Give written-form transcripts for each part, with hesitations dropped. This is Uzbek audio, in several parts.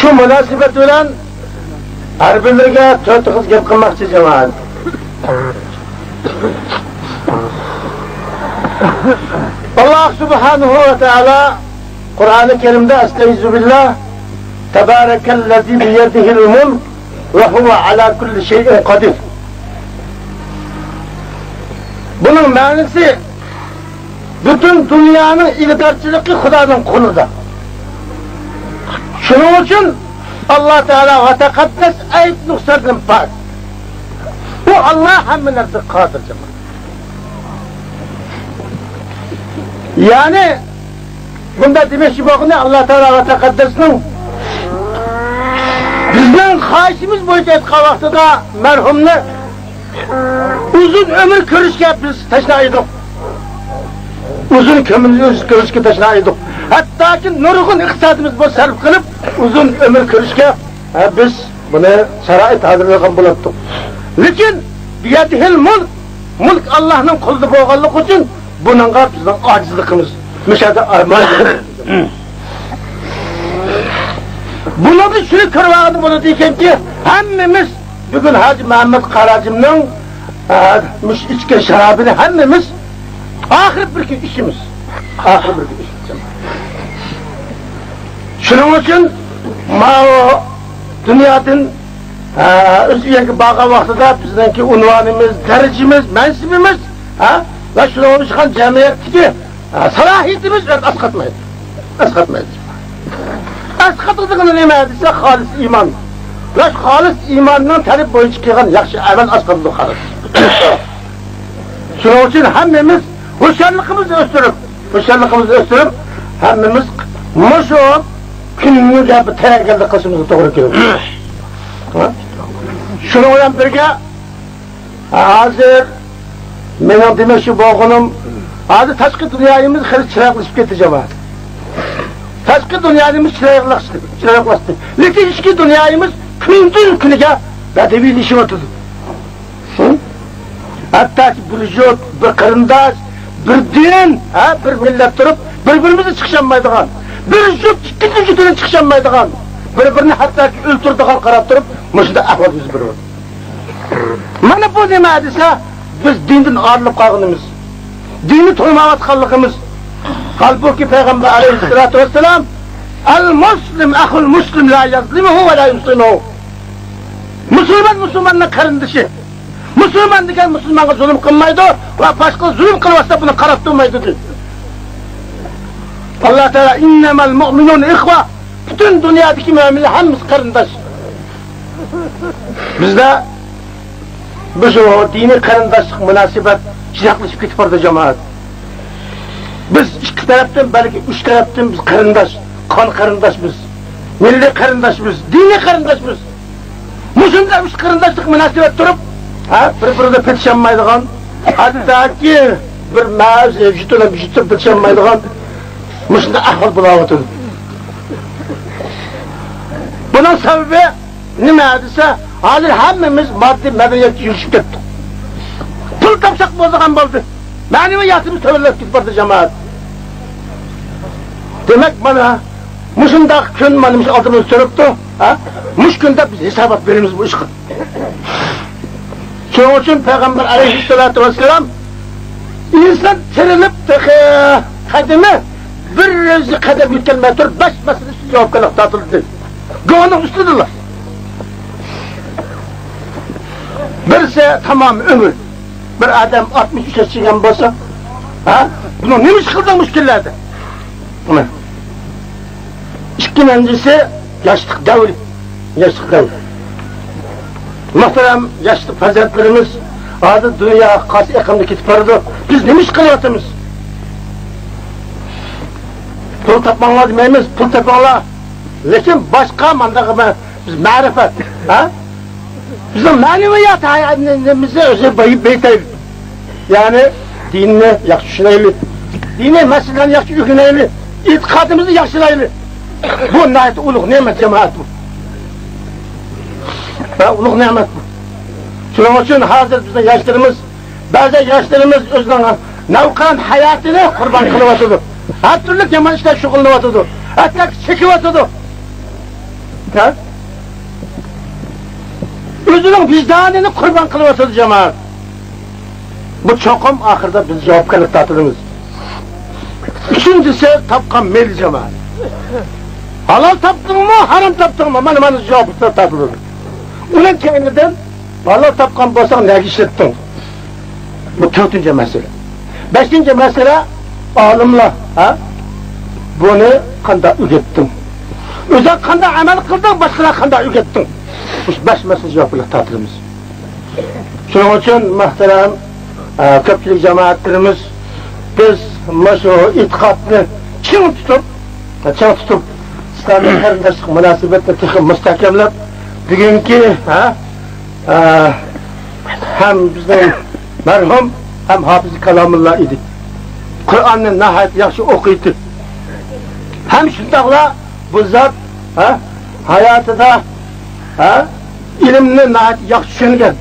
Şu münasebet bilen her birine 4 kız gap qilmoqchi jamoat. Allah subhanahu ve taala Kur'an-ı Kerim'de estaizu billah Tebârekellezî biyedihil mulk ve huve alâ kulli şeyin kadir. Bunun manisi bütün dünyanın iktidarçılığı Xudoning qo'lida. Shuning uchun Allah Teala ve tekaddes ayet nuqsatdan pak. Bu Allah hamma narsa qodir jamoat. Yani bunda demek ki Allah Teala ve Tekaddes'nin bizden xahişimiz boyunca etken vaxtıda merhumni uzun ömür körüşke biz taşlaydık. Uzun ömür körüşke taşlaydık. Hatta ki nurgun iktisadımız bu sarf kılıp uzun ömür körüşke biz bunu şarait hazırlayan bulattık. Lekin biyadihil mulk Allah'ın kuldu boğallık için bunun bizden acizliğimiz. Müşahede bunu bir sürü kırvağı bunu diyken ki hemmimiz bugün Hacı Mehmet Karacım'ın içki şarabını hemmimiz ahir bir işimiz. Ahir bir işimiz. Şunun için o dünyanın özüyenki bağa vaxtıda bizdeki unvanımız, derecimiz, mensibimiz ve şunun için cemiyetteki salahiyetimiz asqatmaydı. Asqatmaydı. Asqatıldığını neyme edilse halis iman. Ve halis imandan talep boyu çıkan yaxşı amal asqatıldı halis. Şunun için hemmimiz hoşarlığımızı östürüp hemmimiz muşu gününü de bir teyakkelde kısmımızı doğru geliyor. Şunun olan birge hazır benim demek ki boğunum hazır taşkı dünyayımız hırs çıraklaşıp gitti cemaat. Taşkı dünyayımız çıraklaştı. Lekin işki dünyayımız gündüz günüge bedeviyleşim oturdu. Hatta ki bir jot, bir kırındaş, bir din, bir millet durup birbirimizi çıkışamaydıgan, bir jot ikinci jutunu çıkışamaydıgan, birbirini hatta ki öldürdüğün karab durup muşunda ahval yüz bir var. Mana bu nima desa biz dinden ayrılıp kalgınımız, dini toymavatkanlığımız. Halbuki Peygamber aleyhissalatu vesselam el-muslim ahul muslim la yazlimuhu ve la yuslimuhu. Müslüman Müslümanla karındışı. Müslüman diken Müslümana zulüm kılmaydı ve başka zulüm kılmazsa bunu karattırmaydı diyor. Allah Teala innemel mu'minun ihva. Bütün dünyadaki müminler hepimiz karındaş. Bizde biz o dini karındaşlık münasebet çıraklaşıp gitip orada cemaat. Biz iki taraftan belki üç taraftan biz karındaş, kan karındaş biz, milli karındaş biz, dini karındaş biz. Müslümler üç karındaşlık münasebet durup, birbirine petişenmaydıgan, hatta ki bir mağaz evcitine bir jütür petişenmaydıgan, Müslümde ahval bulavatır. Bunun sebebi nima desa, hazır hemmimiz maddi medeniyet yürüyüşüp gittik. Pul tapsak bozduğun oldu. Maneviyatımız tövellep gitmedi cemaat. Demek bana, Müslümde gün manımız altımızı sürüptü, muş günde biz hesabat verimiz bu işe. Şunun için Peygamber aleyhissalatu vesselam insan tirilip kademe bir rızı kadem yükselmeye dur, 5 mesele üstü cevapkalık tatıldı. Güvanın üstüdürler. Birisi tamam ömür. Bir adam 63 yaşından olsa, bunu neymiş kıldın müşkillerde? İkincisi yaşlık devri. Muhterem yaşlı faziletlerimiz adı dünya kas yakında gitip vardı. Biz neymiş kılıyatımız? Pul tapmanlar demeyimiz, pul tapmanlar. Lekin başka mandağı biz marifet. Bizim maneviyat hayatımızı özü beyteylik. Yani dinini yaxşı düşüneylik. Dini meselelerini yaxşı yüküneylik. İtikadımızı yaxşılaylik. Bu nayet uluq nimet cemaat bu. Uluq nimet bu. Şunun için hazır bizim yaşlarımız, bazı yaşlarımız özünün navkan hayatını kurban kılıvatıdır. Her türlü yaman işler şukulluvatıdır. Hatta çekivatıdır. Ha? Özünün vicdanını kurban kılıvatır cemaat. Bu çokum ahırda biz javobgarlik tatılımız. Üçüncüsü tapkan mel cemaat. Halal taptın mı, haram taptın mı? Mana javobgarlik tatılır. Onun kendinden halal tapkan bolsaң ne işlettin? Bu dördüncü mesele. Beşinci mesele alimler. Ha? Bunu kanda ürettin. Özün kanda amel kıldın, başkalar kanda ürettin. Bu beş mesele javobgarlik tatılımız. Şunun için muhterem köpçülük cemaatlerimiz biz şu itikadını çiğ tutup İslam'ın her nesik münasebetle tıkım müstakemlep bugünkü hem bizim merhum hem hafız-ı kalamullah idi. Kur'an'ı nahayet yaxşı okuydu. Hem şundakla bu zat hayatıda ilimni nahayet yaxşı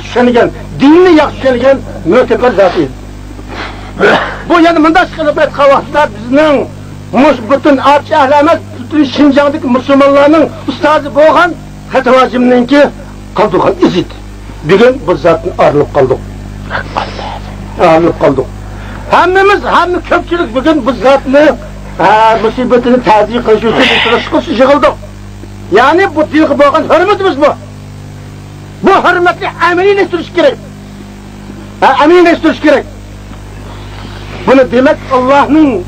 düşüngen, dinini yaxşı düşüngen müteber zat idi. Bu yani mındaş kılıp etken vaxtda bizning bütün arç ahlemet, bütün Şinjan'daki Müslümanların ustazı boğan Hatavacim'ninki kaldıkan izid. Bugün bu zatın arılıp kaldık. Hemmimiz, köpçülük bugün bu zatını musibetini tercih kılışıyorsa bir yığıldık. Yani bu dilgi boğan hürmetimiz bu. Bu hürmetli eminleştiriş gerek. Eminleştiriş gerek. Bunu demek Allah'ın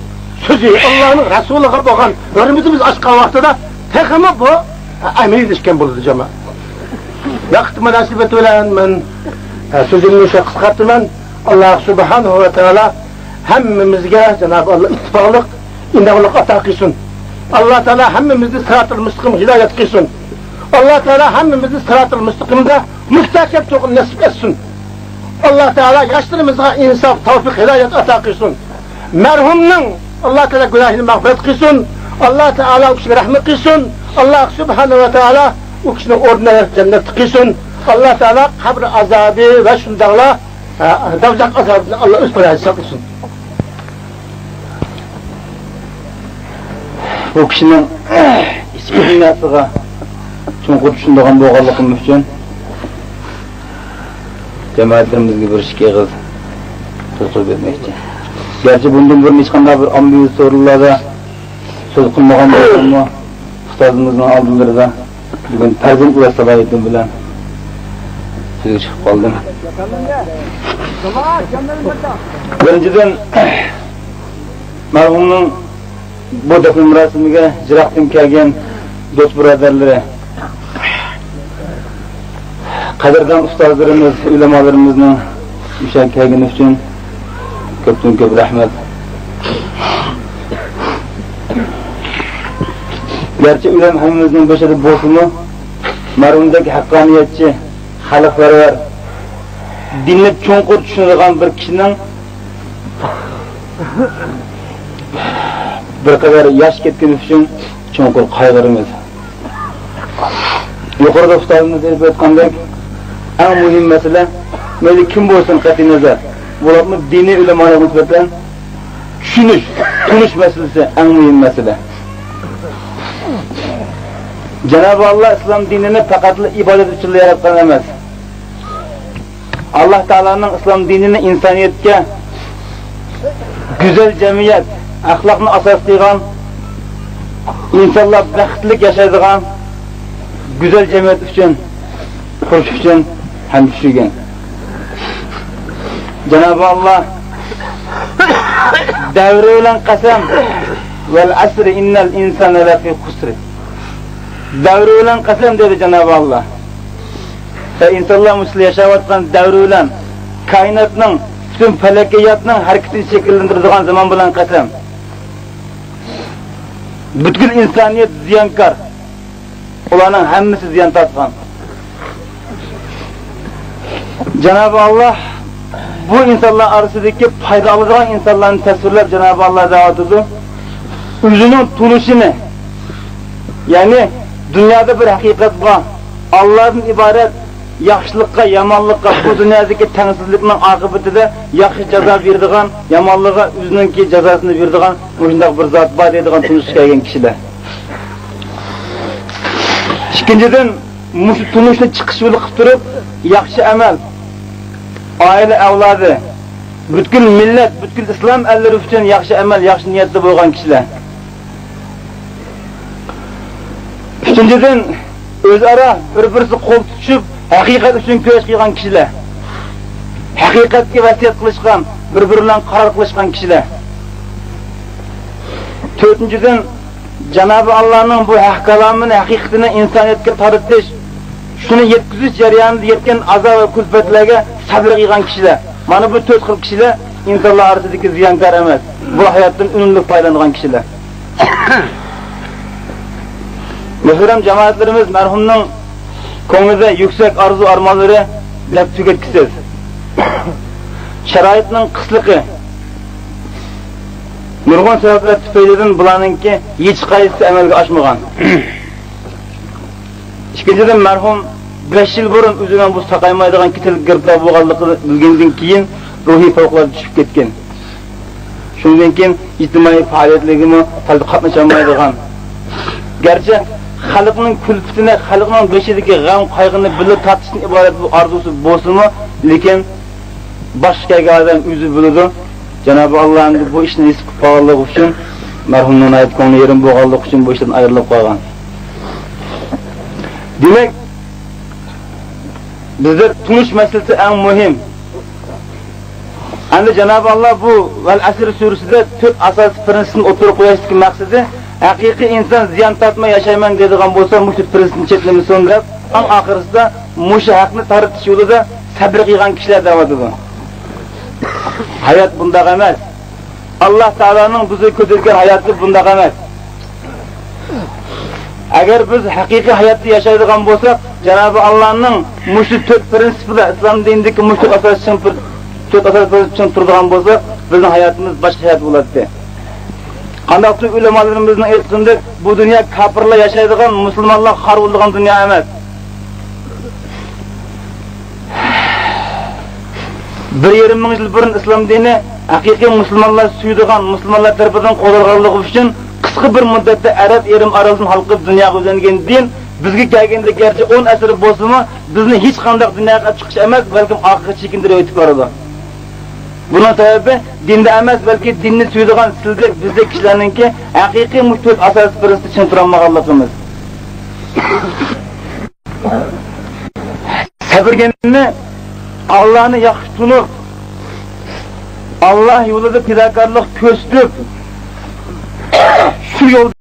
sözü, Allah'ın Resulullah'a boğan hürmetimiz aşkan vaxtıda tekimi bu eminleşken buldu cemaat. Vakit münasibeti bilen ben sözümü kısalttım ben. Allah Subhanahu ve Teala hemmimizge Cenab-ı Allah ittifaklık, indavlık ata kılsın. Allah Teala hemmimizi sırat-ı müstakim hidayet kılsın. Allah Teala hemmimizi sırat-ı müstakimde müstakim toğun nasip etsin. Allah Teala yaşlarımıza insaf, tevfik, hidayet ata kılsın. Merhumunun Allah Teala günahını mağfiret kılsın. Allah Teala o kişiye rahmet kılsın. Allah Subhanahu ve Teala o kişinin orduna cennet kılsın. Allah Teala kabr azabı ve şundakla davzak azabını Allah üst parayı saklasın. Bu kişinin içki dünyasıga çuңqur tushundigan bo'lganligim uchun jamoatlarimizga bir ishga qiz to'qib bermoqchi. Gerçi bundan burun hech qanday bir ommaviy so'rovlarda so'z qilmagan bo'lsam-mu, ustozimizning oldinlarida bugun farzand va saboyatim bilan so'zga chiqib qoldim. Birinchidan marhumning bu dafn marosimiga jiroqdan kelgan do'st birodarlari, qadrdon ustozlarimiz, ulamolarimizni o'sha kelgani uchun ko'pdan ko'p rahmat. Gerçi ulam hammamizning boshida bo'lsa-mu, marhumdagi haqqoniyatchi, xalqparvar, dinni cho'nqur tushunadigan bir kishining bir qadar yosh ketgani uchun cho'nqur qayg'uramiz. Yuqorida ustozimiz aytib o'tgandek, eng muhim masala mayli kim bo'lsin qat'iy nazar, bularni diniy ulamolar nisbatan tushunish masalasi eng muhim masala. Cenab-ı Allah İslam dinini faqat ibadet uchun yaratgan emas. Allah Teala'nın İslam dinini insaniyetga güzel cemiyet, ahlakını asaslaygan, insanlar baxtli yaşaydigan güzel cemiyet üçün, qurish üçün ham tushirgan. Cenab-ı Allah davri bilan qasam vel asri innal insana lafi khusr. Davri bilan qasam dedi Cenab-ı Allah. İnsanlar musli yaşayotgan davri bilan kainatning, bütün falakiyatning harakatini shakllantiradigan zaman bilan qasam. Bütün insaniyet ziyonkor. Ularning hammasi ziyon tortgan. Cenab-ı Allah bu insanlar arasidagi foyda oladigan insonlarni tasvirlab Cenab-ı Allah da'vatida o'zining tunishini, ya'ni dunyoda bir haqiqat bor. Allohdan iborat yaxshilikqa, yomonlikqa, bu dunyodagi tengsizlikning oqibatida yaxshi jazo beradigan, yomonlikqa o'zininki jazosini beradigan, shunday bir zot bor deydigan tunishga kelgan kishilar. Ikkinchidan, mushu turmushni chiqish yo'li qilib turib, yaxshi amal, oila avlodi, butkul millat, butkul islom allari uchun yaxshi amal, yaxshi niyatda bo'lgan kishilar. Uchinchidan, o'zaro bir-birisi qo'l tutishib, haqiqat uchun kurash qilgan kishilar. Haqiqatga vasiyat qilishgan, bir-biri bilan qaror qilishgan kishilar. To'rtinchidan, Janobi Allohning bu haq kalomini, haqiqatini insoniyatga taritish, shuni yetkazish jarayonida yetgan azob va kulfatlarga sabr qilgan kishilar. Mana bu 4 xil kishilar insonlar orasidagi ziyonkor emas, bu hayotdan unumli foydalangan kishilar. Muhtaram jamoatlarimiz, marhumning ko'nglida yuksak orzu armonlari lab tugatkisiz. Sharoitning qisligi, nurg'un sabablar tufaylidan bularningki hech qaysi amalga oshmagan. Ikkinchidan, marhum 5 yil burun o'zidan bu saqaymaydigan kitil girdob bo'lganligini bilgandan keyin ruhiy favqulodda tushib ketgan. Shundan keyin ijtimoiy faoliyatligimi qatnashamaydigan. Garchi xalqning kulfatini, xalqning beshidagi g'am qayg'ini bilib tatishdan iborat bu orzusi bo'lsa-mu, lekin boshqa odam o'zi biladi. Janobi Allohning bu ishni his qilganligi uchun marhumning aytgan yerim bo'lganligi uchun bu ishdan ayrilib qolgan. Demak, bizlar tunish masalasi eng muhim. Endi Janobi Alloh bu Val Asr surasida 4 asosiy prinsipni o'tirib qo'yishning maqsadi haqiqiy inson ziyon tortmay yashayman deydigan bo'lsa, mush prinsipni chetlamasin deb, eng oxirisida mush haqni taritish yo'lida sabr qilgan kishilar da'vatida. Hayot bunday emas. Alloh taolaning bizga ko'rsatgan hayoti bunday emas. Agar biz haqiqiy hayotni yashaydigan bo'lsak, Janobi Allohning mush 4 prinsipida, islom dinidagi mush 4 asosiy prinsipdan turadigan bo'lsak, bizning hayotimiz boshqa hayot bo'ladi. Qandaqdir ulamolarimizning aytgandek, bu dunyo kafirlar yashaydigan, musulmonlar xoruldigan dunyo emas. 1,5 ming yil burun islom dini haqiqiy musulmonlar suydigan, musulmonlar tarafidan qo'llanganligi uchun qisqa bir muddatda arab yerim orasidan halqib dunyoga o'zlangan din bizga kelganda garchi 10 asr bo'lsa-mu, bizni hech qanday dunyoga chiqish emas, balkim oxirgi chekindirib o'tib boradi. Buning sababi dinda emas, balki dinni suydigan sizlar bizning kishilarningki haqiqiy muhtoj asosiy prinsipni tushuntirolmaganligimiz. Sabrganni Allah'ını yaxshi tunib, Allah yo'lida fidokorlik ko'rsatib, shu yo'lda